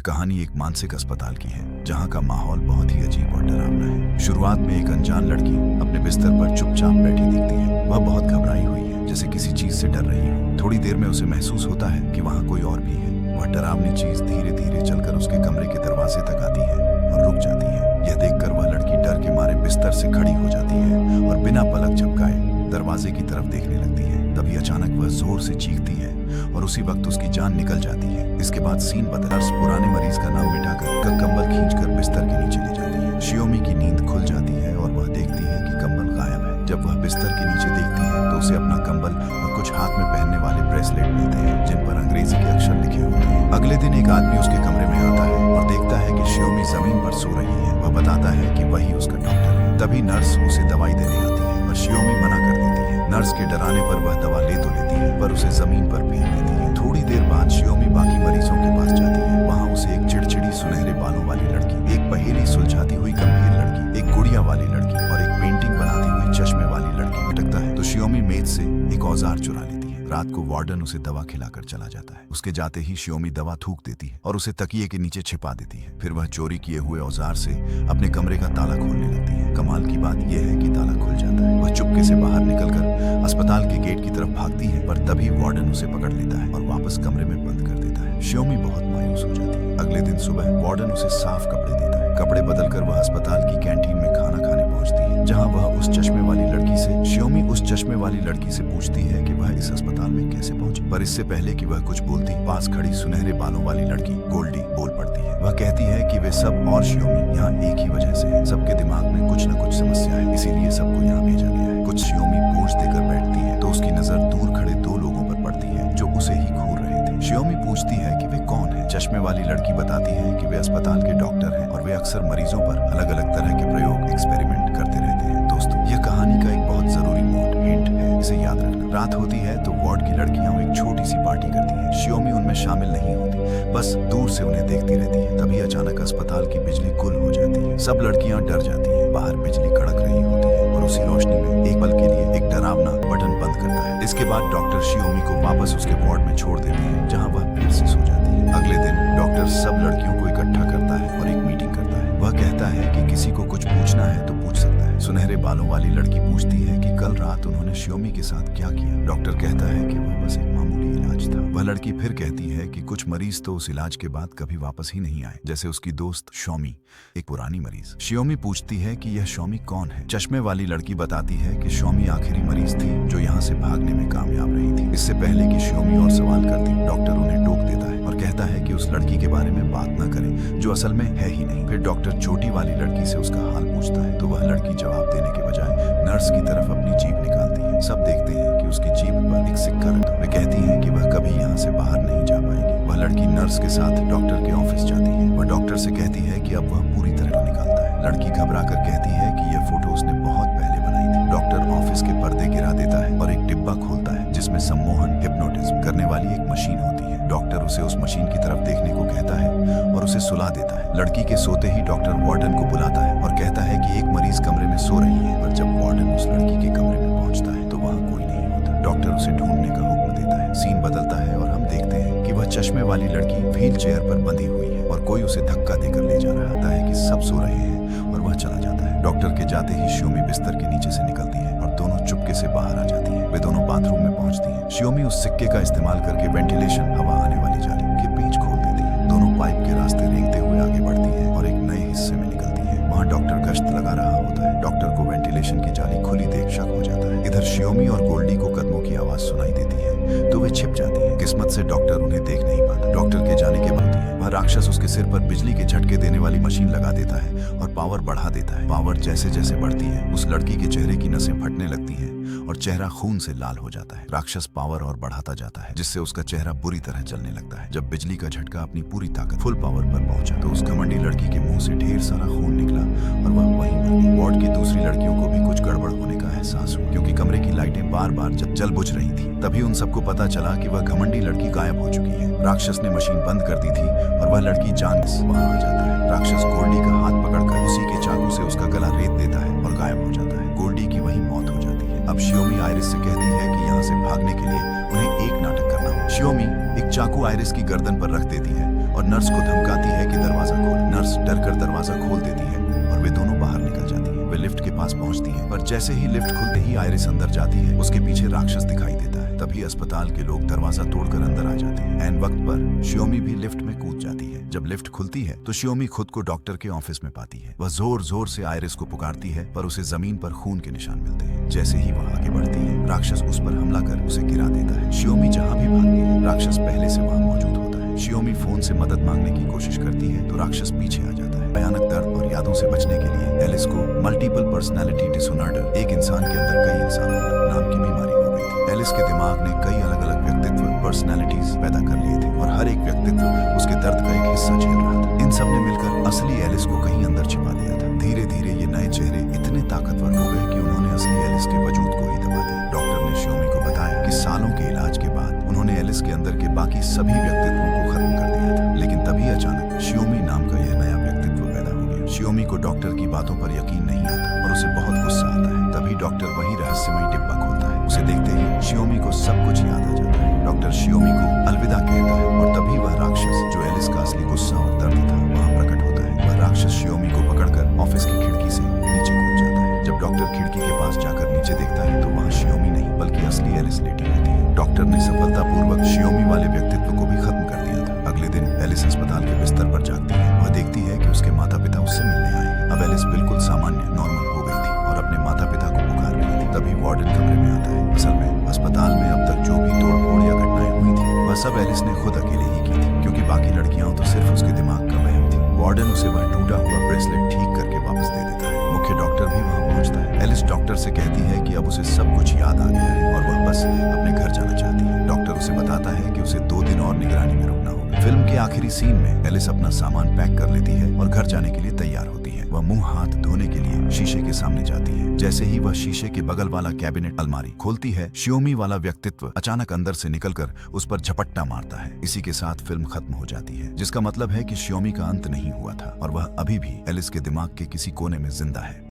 यह कहानी एक मानसिक अस्पताल की है जहां का माहौल बहुत ही अजीब और डरावना है। शुरुआत में एक अनजान लड़की अपने बिस्तर पर चुपचाप बैठी दिखती है। वह बहुत घबराई हुई है, जैसे किसी चीज से डर रही हो। थोड़ी देर में उसे महसूस होता है कि वहां कोई और भी है। वह डरावनी चीज धीरे धीरे चलकर उसके कमरे के दरवाजे तक आती है और रुक जाती है। यह देखकर वह लड़की डर के मारे बिस्तर से खड़ी हो जाती है और बिना पलक झपकाए दरवाजे की तरफ देखने लगती है। तभी अचानक वह जोर से चीखती है और उसी वक्त उसकी जान निकल जाती है। इसके बाद सीन बदलकर पुराने मरीज का नाम मिटाकर कंबल खींचकर बिस्तर के नीचे ले जाती है। शियोमी की नींद खुल जाती है और वह देखती है कि कंबल गायब है। जब वह बिस्तर के नीचे देखती है तो उसे अपना कंबल और कुछ हाथ में पहनने वाले ब्रेसलेट मिलते हैं जिन पर अंग्रेजी के अक्षर लिखे होते हैं। अगले दिन एक आदमी उसके कमरे में आता है और देखता है कि शियोमी जमीन पर सो रही है। वह बताता है कि वही उसका डॉक्टर है। तभी नर्स उसे दवाई देने आती है पर शियोमी मना कर देती है। नर्स के डराने पर वह दवा ले तो लेती है पर उसे जमीन पर फेंक देती है। थोड़ी देर बाद शियोमी बाकी मरीजों के पास जाती है। वहाँ उसे एक चिड़चिड़ी सुनहरे बालों वाली लड़की, एक पहेली सुलझाती हुई गंभीर लड़की, एक गुड़िया वाली लड़की और एक पेंटिंग बनाती हुई चश्मे वाली लड़की भटकता है। तो शियोमी मेज से एक औजार चुरा लेती है। रात को वार्डन उसे दवा खिलाकर चला जाता है। उसके जाते ही शियोमी दवा थूक देती है और उसे तकिए के नीचे छिपा देती है। फिर वह चोरी किए हुए औजार से अपने कमरे का ताला खोलने लगती है। कमाल की बात यह है कि ताला खुल जाता है। वह चुपके से बाहर निकलकर अस्पताल के गेट की तरफ भागती है पर तभी वार्डन उसे पकड़ लेता है और वापस कमरे में बंद कर देता है। शियोमी बहुत मायूस हो जाती है। अगले दिन सुबह वार्डन उसे साफ कपड़े देता है। कपड़े बदलकर वह अस्पताल की कैंटीन में खाना खाने पहुंचती है जहां वह उस चश्मे वाली लड़की से शियोमी उस चश्मे वाली लड़की से पूछती है कि वह इस अस्पताल में कैसे पहुंची। पर इससे पहले कि वह कुछ बोलती, पास खड़ी सुनहरे बालों वाली लड़की गोल्डी बोल पड़ती है। वह कहती है कि वे सब और शियोमी यहाँ एक ही वजह से है। सबके दिमाग में कुछ न कुछ समस्या है, इसीलिए सबको यहाँ भेजा गया है। कुछ शियोमी पोज देकर बैठती है तो उसकी नजर दूर खड़े दो लोगों पर पड़ती है जो उसे ही घूर रहे थे। शियोमी पूछती है कि वे कौन है। चश्मे वाली लड़की बताती है कि वे अस्पताल के डॉक्टर हैं और वे अक्सर मरीजों पर अलग अलग तरह के प्रयोग, एक्सपेरिमेंट करते रहते हैं। दोस्तों, यह कहानी का एक बहुत जरूरी मोड हिंट है, इसे याद रखना। रात होती है तो वार्ड की लड़कियां एक छोटी सी पार्टी करती हैं। शियोमी उनमें शामिल नहीं होती, बस दूर से उन्हें देखती रहती है। तभी अचानक अस्पताल की बिजली गुल हो जाती है। सब लड़कियां डर जाती हैं। बाहर बिजली कड़क रही होती है और उसी रोशनी में एक पल के लिए एक डरावना बटन बंद करता है। इसके बाद डॉक्टर शियोमी को वापस उसके वार्ड में छोड़ देते हैं जहाँ वह फिर से सो जाती है। अगले दिन डॉक्टर सब लड़कियों को इकट्ठा करता है और एक मीटिंग करता है। वह कहता है कि किसी को कुछ पूछना है तो पूछ सकता है। सुनहरे बालों वाली लड़की पूछती है कि कल रात उन्होंने शियोमी के साथ क्या किया। डॉक्टर कहता है कि वह बस एक मामूली इलाज था। वह लड़की फिर कहती है कि कुछ मरीज तो उस इलाज के बाद कभी वापस ही नहीं आए, जैसे उसकी दोस्त शोमी, एक पुरानी मरीज। शियोमी पूछती है कि यह शोमी कौन है। चश्मे वाली लड़की बताती है कि शोमी आखिरी मरीज थी जो यहाँ से भागने में कामयाब रही थी। इससे पहले कि शियोमी और सवाल करती, डॉक्टर उन्हें टोक देता है और कहता है कि उस लड़की के बारे में बात न करें जो असल में है ही नहीं। फिर डॉक्टर छोटी वाली लड़की से उसका हाल पूछता है तो वह लड़की जवाब देने के बजाय नर्स की तरफ अपनी जीभ निकालती है। सब देखते हैं कि उसकी जीभ पर एक सिक्का रखा। वे कहती है कि वह कभी यहाँ से बाहर नहीं जा पाएगी। वह लड़की नर्स के साथ डॉक्टर के ऑफिस जाती है। वह डॉक्टर से कहती है कि अब वह पूरी तरह निकालता है। लड़की घबरा कर कहती है कि यह फोटो उसने बहुत पहले बनाई थी। डॉक्टर ऑफिस के पर्दे गिरा देता है और एक डिब्बा खोलता है जिसमें सम्मोहन, हिप्नोटिज्म करने वाली एक मशीन होती है। डॉक्टर उसे उस मशीन की तरफ देखने को कहता है और उसे सुला देता है। लड़की के सोते ही डॉक्टर वार्डन को बुलाता है और कहता है कि एक मरीज कमरे में सो रही है। पर जब वार्डन उस लड़की के कमरे में पहुंचता है तो वहाँ कोई नहीं होता। डॉक्टर उसे ढूंढने का हुक्म देता है। सीन बदलता है और हम देखते हैं कि वह चश्मे वाली लड़की व्हील चेयर पर बंधी हुई है और कोई उसे धक्का देकर ले जा रहा है कि सब सो रहे हैं और वह चला जाता है। डॉक्टर के जाते ही शियोमी बिस्तर के नीचे से निकलती है और दोनों चुपके से बाहर आ जाती है। वे दोनों बाथरूम में पहुंचती हैं। शियोमी उस सिक्के का इस्तेमाल करके वेंटिलेशन, हवा आने वाली जाली के पेच खोल देती है। दोनों पाइप के रास्ते रेंगते हुए आगे बढ़ती है और एक नए हिस्से में निकलती है। वहाँ डॉक्टर गश्त लगा रहा होता है। डॉक्टर को वेंटिलेशन की जाली खुली देख शक हो जाता है। इधर शियोमी और गोल्डी को कदमों की आवाज सुनाई देती है तो वे छिप जाती है। किस्मत से डॉक्टर उन्हें देख नहीं पाता। डॉक्टर के जाने के बाद वह राक्षस उसके सिर पर बिजली के झटके देने वाली मशीन लगा देता है और पावर बढ़ा देता है। पावर जैसे जैसे बढ़ती है उस लड़की के चेहरे की नसें फटने लगती हैं और चेहरा खून से लाल हो जाता है। राक्षस पावर और बढ़ाता जाता है जिससे उसका चेहरा बुरी तरह जलने लगता है। जब बिजली का झटका अपनी पूरी ताकत फुल पावर पर पहुंचा तो उस घमंडी लड़की के मुंह से ढेर सारा खून निकला और वह वहीं मर गई। वार्ड की दूसरी लड़कियों को भी कुछ गड़बड़ होने का एहसास हुआ क्योंकि कमरे की लाइटें बार बार जल बुझ रही थी। तभी उन सबको पता चला कि वह घमंडी लड़की गायब हो चुकी है। राक्षस ने मशीन बंद कर दी थी और वह लड़की जान से वहां आ जाता है। राक्षस गोल्डी का हाथ पकड़कर उसी के चाकू से उसका गला रेत देता है और गायब हो जाता है। गोल्डी की वहीं मौत हो जाती है। अब शियोमी आयरिस से कहती है कि यहाँ से भागने के लिए उन्हें एक नाटक करना होगा। शियोमी एक चाकू आयरिस की गर्दन पर रख देती है और नर्स को धमकाती है कि दरवाजा खोल। नर्स डरकर दरवाजा खोल देती है और वे दोनों बाहर निकल जाती है। वे लिफ्ट के पास पहुंचती है, पर जैसे ही लिफ्ट खुलते ही आयरिस अंदर जाती है, उसके पीछे राक्षस दिखाई देता है। तभी अस्पताल के लोग दरवाजा तोड़कर अंदर आ जाते हैं। ऐन वक्त पर शियोमी भी लिफ्ट में कूद जाती है। जब लिफ्ट खुलती है तो शियोमी खुद को डॉक्टर के ऑफिस में पाती है। वह जोर जोर से आयरिस को पुकारती है, पर उसे जमीन पर खून के निशान मिलते हैं। जैसे ही वह आगे बढ़ती है, राक्षस उस पर हमला कर उसे गिरा देता है। शियोमी जहाँ भी भागती है, राक्षस पहले से वहाँ मौजूद होता है। शियोमी फोन से मदद मांगने की कोशिश करती है तो राक्षस पीछे आ जाता है। भयानक दर्द और यादों से बचने के लिए एलिस को मल्टीपल पर्सनैलिटी डिसऑर्डर, एक इंसान के अंदर कई इंसान नाम की बीमारी हो गई थी। एलिस के दिमाग ने कई अलग अलग व्यक्तित्व पर्सनैलिटीज पैदा कर लिए थे और हर एक व्यक्तित्व उसके दर्द का एक हिस्सा झेल रहा था। इन सब ने मिलकर असली एलिस को कहीं अंदर छिपा लिया था। धीरे धीरे ये नए चेहरे इतने ताकतवर हो गए कि उन्होंने असली एलिस के वजूद को ही दबा दिया। डॉक्टर ने शियोमी को बताया कि सालों के इलाज के बाद उन्होंने एलिस के अंदर के बाकी सभी व्यक्तित्वों को खत्म कर दिया था। लेकिन तभी अचानक शियोमी नाम का यह नया व्यक्तित्व पैदा हो गया। शियोमी को डॉक्टर की बातों पर यकीन नहीं आता और उसे बहुत गुस्सा आता है। तभी डॉक्टर वही रहस्यमयी डिब्बा खोलता है। उसे देखते ही शियोमी को सब कुछ याद आ जाता है। डॉक्टर शियोमी को अलविदा कहता है और तभी वह राक्षस जो एलिस का असली गुस्सा और दर्द था वहाँ प्रकट होता है। वह राक्षस शियोमी को पकड़कर ऑफिस की खिड़की से नीचे कूद जाता है। जब डॉक्टर खिड़की के पास जाकर नीचे देखता है तो वहाँ शियोमी नहीं बल्कि असली एलिस लेटी होती है। डॉक्टर ने सफलतापूर्वक शियोमी वाले व्यक्तित्व को भी खत्म कर दिया था। अगले दिन एलिस अस्पताल के बिस्तर पर जागती है। वह देखती है कि उसके माता पिता उससे मिलने आए हैं। अब एलिस बिल्कुल सामान्य नॉर्मल हो गई थी और अपने माता पिता को पुकार रही थी। तभी वार्डन कमरे में आता है। असल में अस्पताल में अब तक जो भी तोड़फोड़ या घटनाएं हुई थी वह सब एलिस ने खुद अकेले ही की थी, क्योंकि बाकी लड़कियां तो सिर्फ उसके दिमाग का वहम थी। वार्डन उसे वह टूटा हुआ ब्रेसलेट ठीक करके वापस दे देता है। मुख्य डॉक्टर भी वहां पहुंचता है। एलिस डॉक्टर से कहती है कि अब उसे सब कुछ याद आ गया है और वह बस अपने घर जाना चाहती है। डॉक्टर उसे बताता है कि उसे 2 दिन और निगरानी में रुकना होगा। फिल्म के आखिरी सीन में एलिस अपना सामान पैक कर लेती है और घर जाने के लिए तैयार होती है। वह मुंह हाथ धोने के लिए शीशे के सामने जाती है। जैसे ही वह शीशे के बगल वाला कैबिनेट अलमारी खोलती है, शियोमी वाला व्यक्तित्व अचानक अंदर से निकलकर उस पर झपट्टा मारता है। इसी के साथ फिल्म खत्म हो जाती है, जिसका मतलब है कि शियोमी का अंत नहीं हुआ था और वह अभी भी एलिस के दिमाग के किसी कोने में जिंदा है।